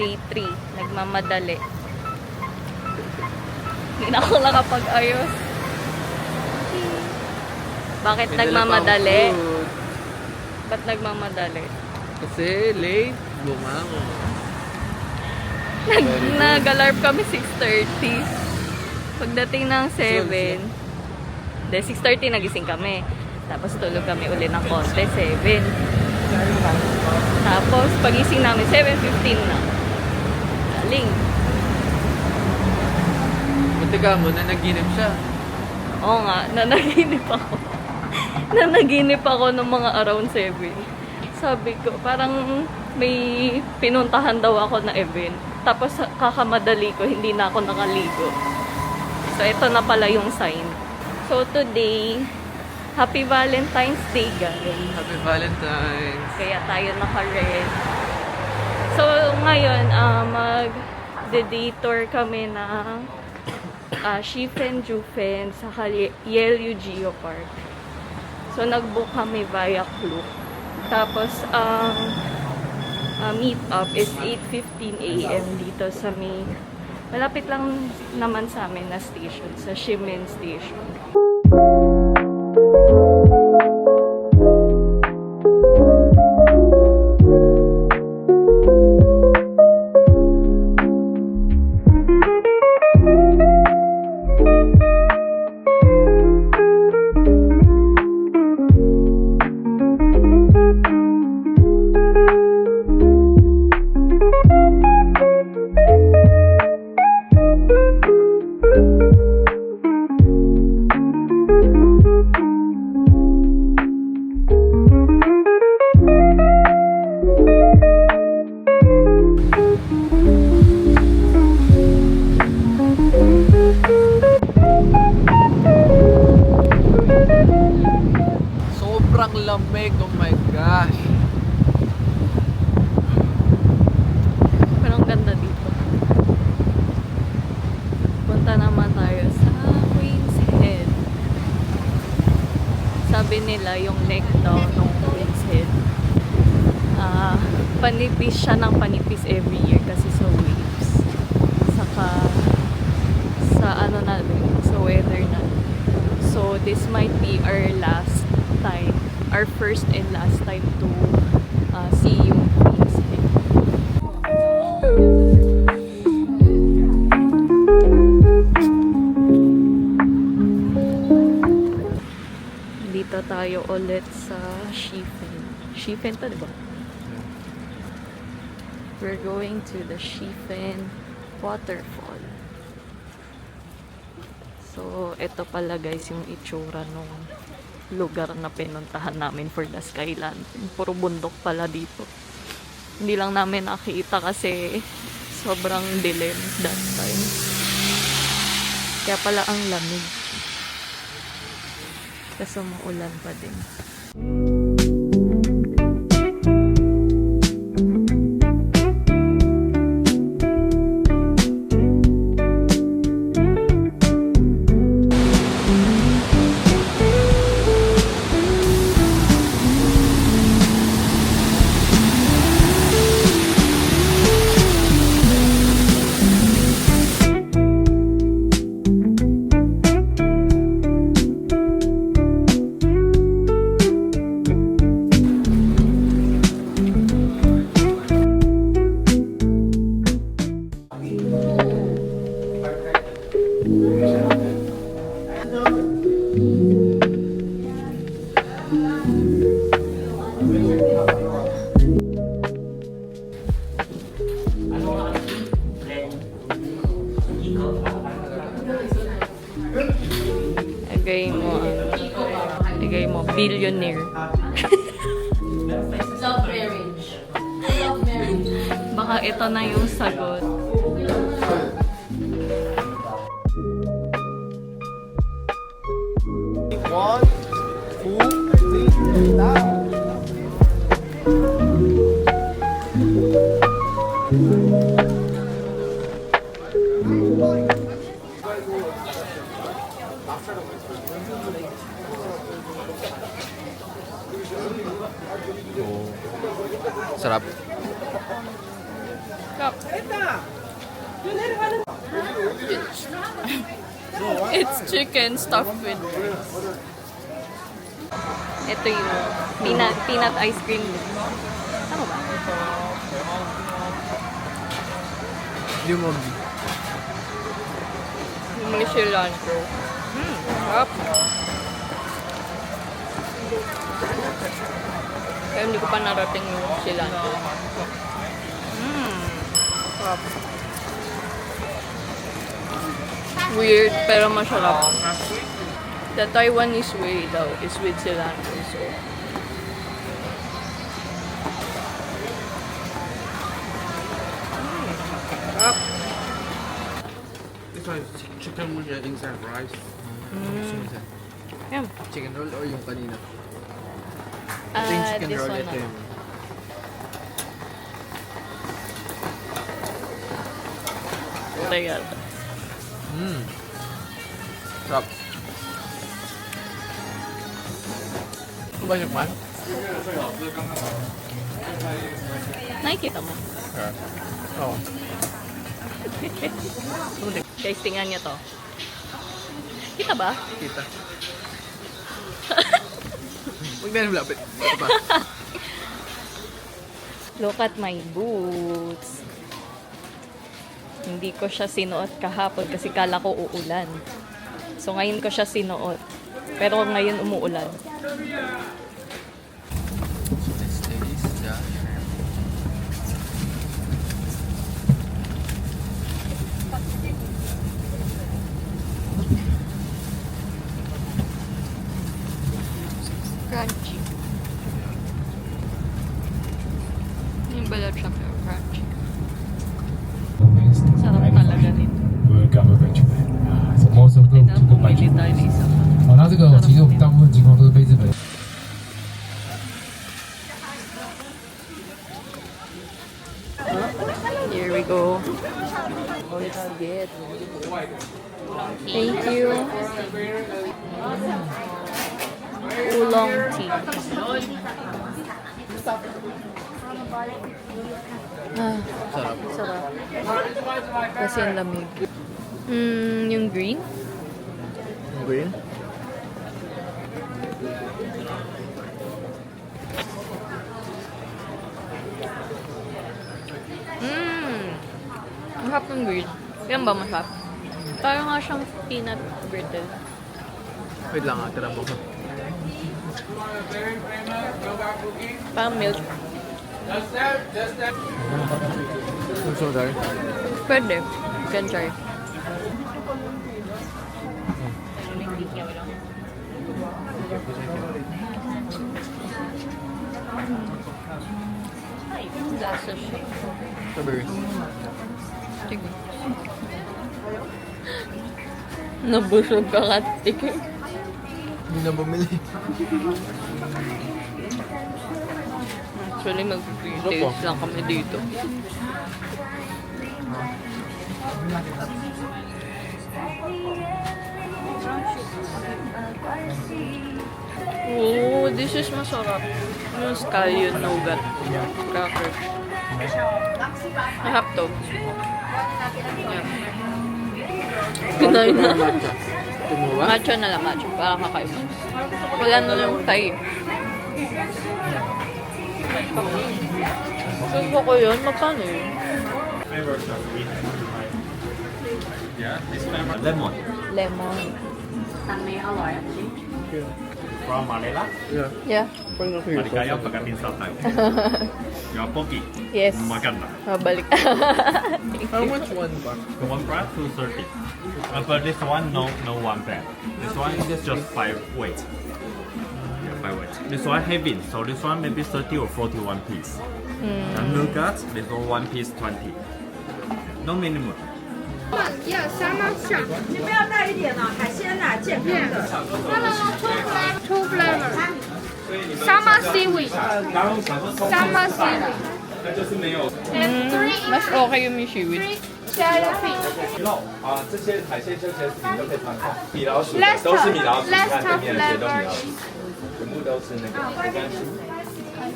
Day 3. Nagmamadali. Hindi na ako nakapag-ayos. Bakit nagmamadali? Ba't nagmamadali? Kasi late, bumangon. Nag-alarm kami 6:30. Pagdating ng 7, 6:30 nagising kami. Tapos tulog kami uli ng konti, 7. Tapos pagising namin, 7:15 na. Galing. Buti ka mo, nanaginip siya. Oo nga, nanaginip ako. Nanaginip ako ng mga around 7. Sabi ko, parang may pinuntahan daw ako na event. Tapos kakamadali ko, hindi na ako nakaligo. So, ito na pala yung sign. So, today, Happy Valentine's Day, guys. Happy Valentine's. Kaya tayo naka-red. So, ngayon, mag-day tour kami ng Shifen Jufen sa Yelyu Geopark. So, nag-book kami via Klook. Tapos, meet up is 8:15 AM dito sa may malapit lang naman sa amin na station, sa Shimen Station. Sobrang lamig, oh my gosh. Parang ganda dito. Punta naman tayo sa Queen's Head. Sabi nila yung neck daw ng Queen's Head. Panipis siya ng panipis every year kasi sa waves. Saka sa ano natin, sa weather na. So this might be our last time, our first and last time to see yung Queen's Head. Dito tayo ulit sa Shifen. Shifen to, diba? We're going to the Shifen waterfall. So, ito pala guys yung itsura nung lugar na pinuntahan namin for the Skyland. Puro bundok pala dito. Hindi lang namin nakita kasi sobrang dilim that time. Kaya pala ang lamig. Kasi maulan pa din. Lagay mo, billionaire. Love marriage. Love marriage. Baka ito na yung sagot. One, two, three, now. Sarap. Stop. It's chicken stuffed with rice. Ito yung peanut ice cream. Tama ba? Limog. May cilantro. Sarap. Kaya hindi ko pa narating yung cilantro. Sarap. Weird, pero masarap. The Taiwanese way daw is with cilantro. So, sarap. This one is chicken with the inside rice. Yan. Chicken roll or yung kanina? Ah, Ito yung chicken this roll, one ito na. yung... Teka. Sarap. Ano ba yung man? Nakikita mo. Oo. Guys, tingnan niyo to. Kita ba? Kita. Huwag na nilapit. Ba? Look at my boots. Hindi ko siya sinuot kahapon kasi kala ko uulan. So ngayon ko siya sinuot. Pero ngayon umuulan. Let's taste the... Crunchy. Yung balat siya pero crunchy. Sarap talaga nito. most of them Ito, to the bumili budget. tayo ng isa. 好，那这个其实我们大部分情况都是背日本。 Here we go. Let's get. Thank you. Oolong tea. Ah, Sarap. sarap. Kasi ang lamig. Yung green? Green? Masarap ng green. Yan ba masarap? Parang nga siyang peanut brittle. Wait lang tira mo ko. Parang milk. I'm so sorry. Pwede. You can try. Lasa siya. Strawberry. Tignan. Nabusog ka katik. Hindi na bumili. Actually, mag-taste lang kami dito. Oh, this is masarap. Yung scallion nougat cracker. Mahap to. Yeah. Kinain na. Tumuwa? Matcha na lang, matcha. Para kakaiba. Wala na lang tayo. Gusto ko yun. Magkano yun? Lemon Lemon. from Manila. Yeah. Yeah. Parang ako Maligaya pagdating sa tayo. Yung poki. Yes. Maganda. Mabalik. How much one ba? The one brand 230. But this one no one brand. This one is just 5 weight. Yeah, 5 weight. This one heavy, so this one maybe 30 or 41 piece. And nougat, this one piece 20. No minimum. 要三毛钱。你不要带一点呢，海鲜呐，健康的。Two flavor. Summer seaweed. Summer seaweed. Mas okay yung seaweed. Three jellyfish. 这些海鲜休闲食品都可以尝看，米老鼠 Less 都是米老鼠，你 less 看对面那些都米老鼠， flavor. 全部都是那个干薯。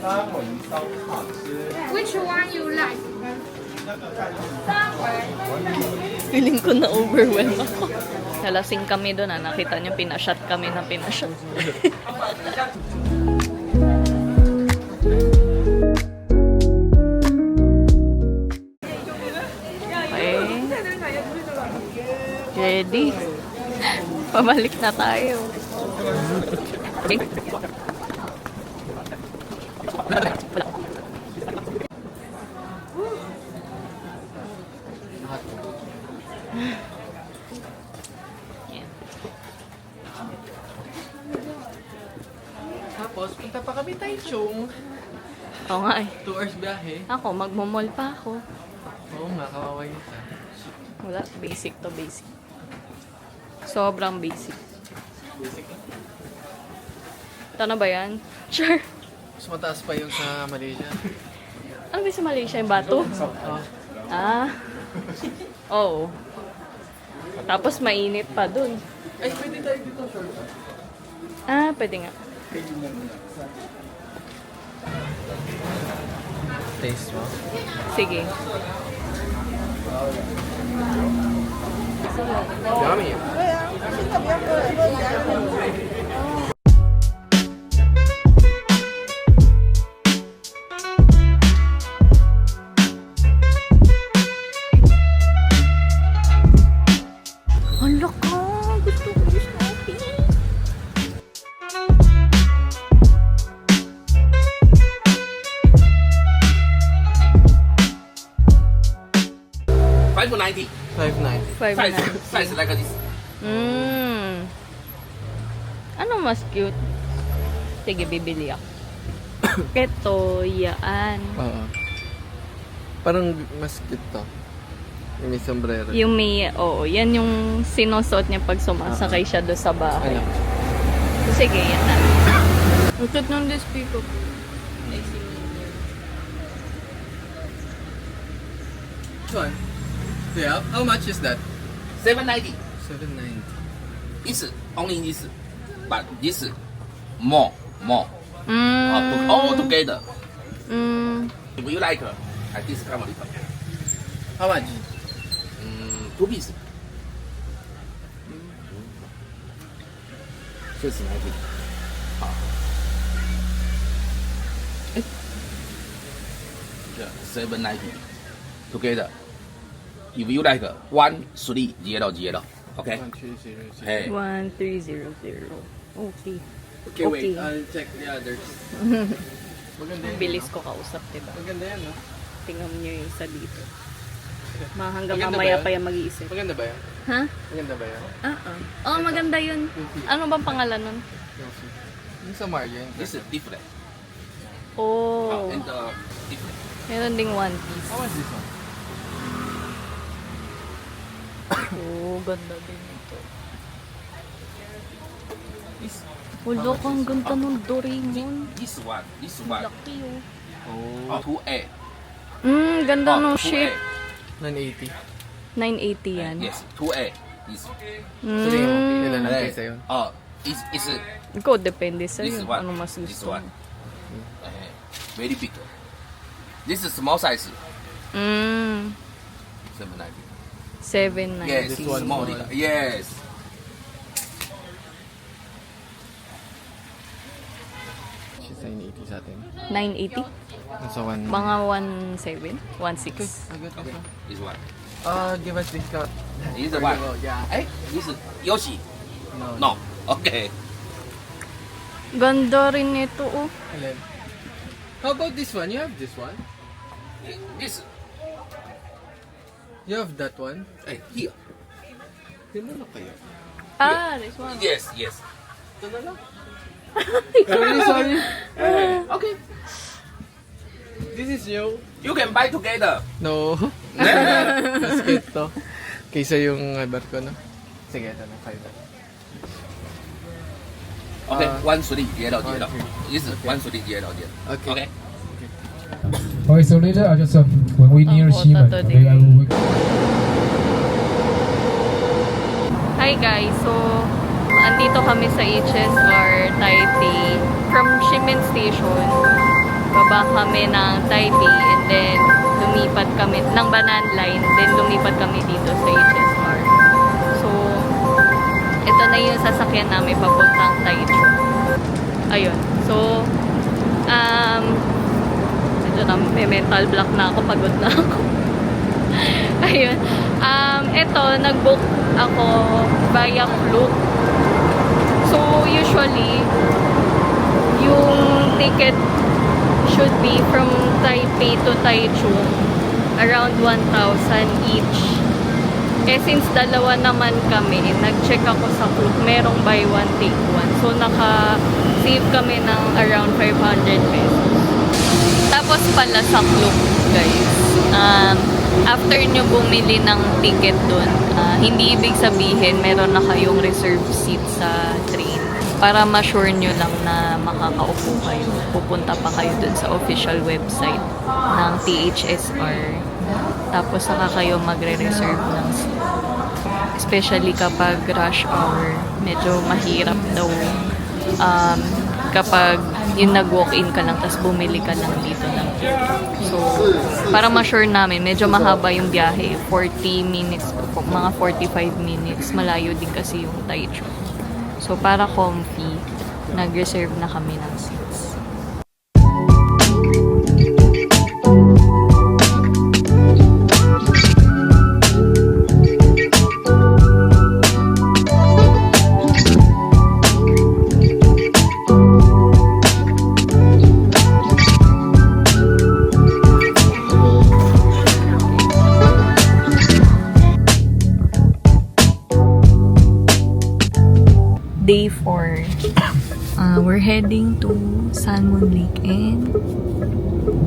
它很烧好吃， Which one you like? Feeling ko na overwhelm ako. Nalasing kami doon, nakita niyo pinashot kami na pinashot. Okay. Ready? Pabalik na tayo. Okay. Yan. Tapos, punta pa kami Taichung. Oo nga eh. 2 hours biyahe. Ako, magmumol pa ako. Oo nga, kawawa yun. Wala, basic to basic. Sobrang basic. Basic. Ito na ba yan? Sure. Mas mataas pa yung sa Malaysia. Ano ba sa Malaysia? Yung bato? Oh. Ah. Oo. Tapos mainit pa dun. Ay, pwede tayo dito, sure. Ah, pwede nga. Taste mo? Sige. Yummy. Ang laka! Gusto ko yung Snoopy. $5.90. 5.9. Five Size, na. size like this. Ano mas cute? Sige, bibili ako. Ito, yan. Oo. Parang mas cute to. Yung may sombrero. Yung may, oo, yan yung sinusuot niya pag sumasakay siya doon sa bahay. Ano? Sige, yan na. Ang cute nung display ko. This one? Yeah. How much is that? $7.90. 7.9. This only this, but this more. Mm. All together. Mm. If you like, I discount it. How much? 2 piece. 这是哪里？好。哎，这7.90 together. If you like 1300, okay? 1300. Hey. 1300. Okay. Okay, wait. Okay. I'll check the others. Maganda yan. Bilis ko kausap, diba? Maganda yan, no? Tingnan niyo yung isa dito. Hanggang Maganda mamaya ba yan? pa yung mag-iisip. Maganda ba yan? Ha? Maganda ba yan? Oh, maganda yun. Ano bang pangalan nun? Yung sa Mario yun. This is different. Oh. And different. Meron ding One Piece. How much this one? Oh, ganda din ito. This, Wala kang ganda ng Doraemon. this one. Laki oh. Oh. 2A. Ganda Oh, ng 2A. shape. 980. 980 yan. Yes, 2A. This. So, tingin mo, ilan ang Hey, pesa yun? it's Ikaw, depende this sa'yo. one. Ano mas This gusto one. mo. Very big. This is small size. 790. 790. Yes, This one small. small. Yes. She's 980 sa atin. 980? Nasa 1. Mga 17? 16? Agad ako. This one. Give us discount. This is the one. Yeah. Hey, this is Yoshi. No. No. Okay. Ganda rin ito oh. Alin? How about this one? You have this one? This. You have that one? Hey, here. Yun na kayo. Ah, this one. Yes, yes. Sorry. Okay. This is you. You can buy together. No. Mas cute to. Kaysa yung ibar ko, no? Sige, ito na. 5. Okay, 1300. Okay. This is 1300. Okay. Okay. Okay, so later I just when we near Ang Ximen, photo okay, I will. Hi guys, so andito kami sa HSR Taipei. From Ximen Station, baba kami ng Taipei and then lumipat kami ng Banan Line, then lumipat kami dito sa HSR. So, ito na yung sasakyan namin papuntang Taichung. Ayun. So, medyo na may mental block na ako, pagod na ako. Ayun. Ito, nag-book ako via Klook. So, usually, yung ticket should be from Taipei to Taichung around 1,000 each. Eh, since dalawa naman kami, nag-check ako sa Klook, merong buy one, take one. So, naka-save kami ng around 500 pesos. Tapos pala sa Klook, guys, after nyo bumili ng ticket dun, hindi ibig sabihin meron na kayong reserved seat sa train. Para ma-sure nyo lang na makakaupo kayo. Pupunta pa kayo dun sa official website ng THSR. Tapos saka kayo magre-reserve ng seat. Especially kapag rush hour, medyo mahirap daw kapag yung nag-walk-in ka lang tapos bumili ka lang dito ng ticket. So, para ma-sure namin, medyo mahaba yung biyahe. 40 minutes, mga 45 minutes. Malayo din kasi yung Taichung. So, para comfy, nag-reserve na kami ng seats. Day 4. We're heading to Sanmun Lake and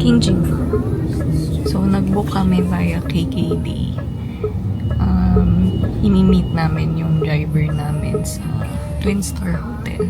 Kinjinfu. So, nag-book kami via KKD. Imi-meet namin yung driver namin sa Twin Star Hotel.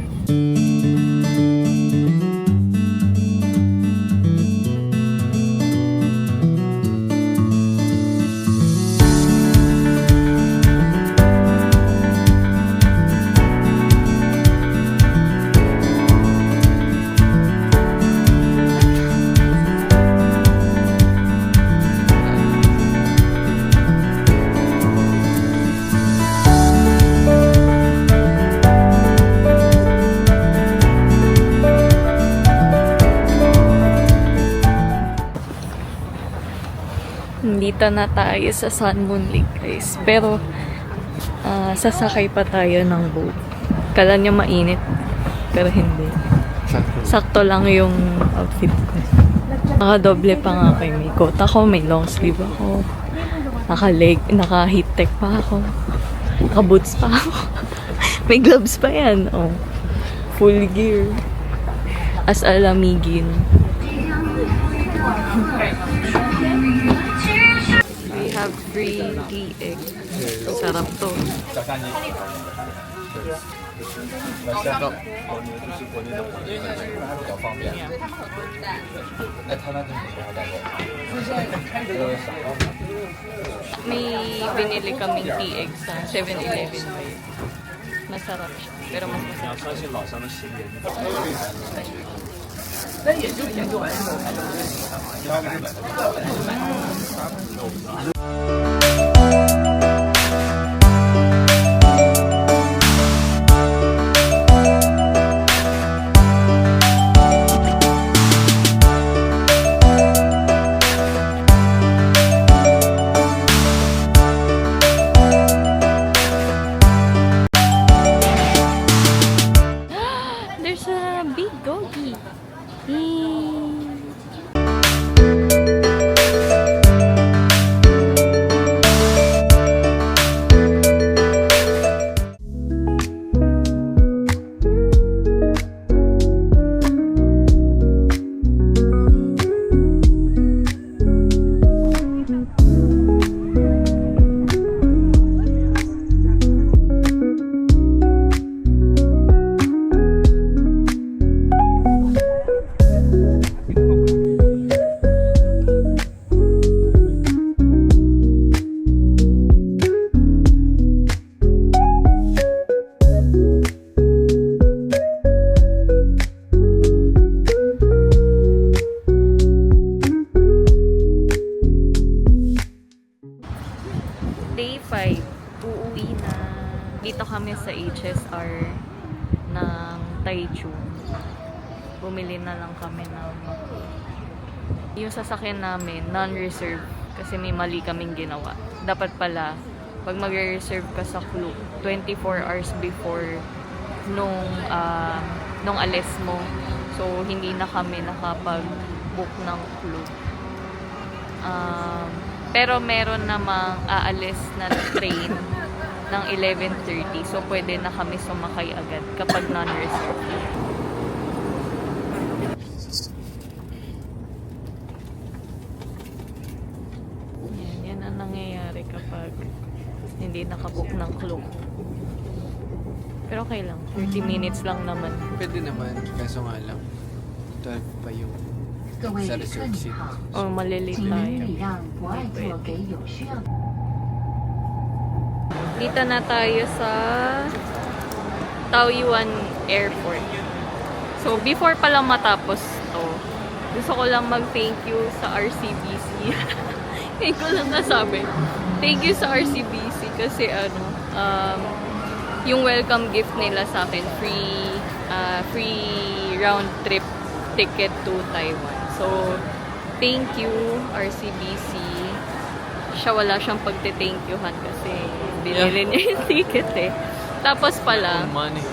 Dito na tayo sa Sanmun Lake, guys. Pero, sasakay pa tayo ng boat. Kala nyo mainit, pero hindi. Sakto lang yung outfit ko. Nakadoble pa nga kay may coat ako, may long sleeve ako. Naka-heat tech pa ako. Naka-boots pa ako. May gloves pa yan, oh. Full gear. As alamigin. We have free tea egg. Sarap to. May binili kaming tea egg sa 7-Eleven. Masarap siya. Pero mas masarap. There's a big doggy. Yay. kami sa HSR ng Taichung. Bumili na lang kami ng yung sasakyan namin, non-reserve. Kasi may mali kaming ginawa. Dapat pala, pag mag-reserve ka sa Klook, 24 hours before nung alis mo. So, hindi na kami nakapag-book ng Klook. Pero meron namang aalis na train ng 11:30. So, pwede na kami sumakay agad kapag non-reserve. Yan ang nangyayari kapag hindi nakabook ng Klook. Pero okay lang. 30 minutes lang naman. Pwede naman, kaso nga lang. 12 pa yung 各位 sa 乘 reserve 客 seat. 好， O, malilate 请 tayo. 您礼让不爱座给有需要。 Dito na tayo sa Taoyuan Airport. So, before pala matapos to, gusto ko lang mag-thank you sa RCBC. Hindi ko lang nasabi. Thank you sa RCBC kasi yung welcome gift nila sa akin, free round trip ticket to Taiwan. So, thank you RCBC. Siya wala siyang pagte-thank youhan kasi binili niya yung ticket eh. Tapos pala, Money.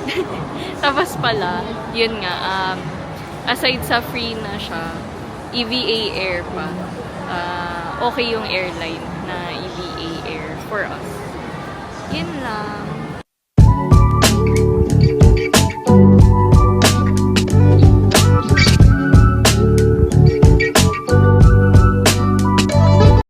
yun nga, aside sa free na siya, EVA Air pa. Okay yung airline na EVA Air for us. Yun lang.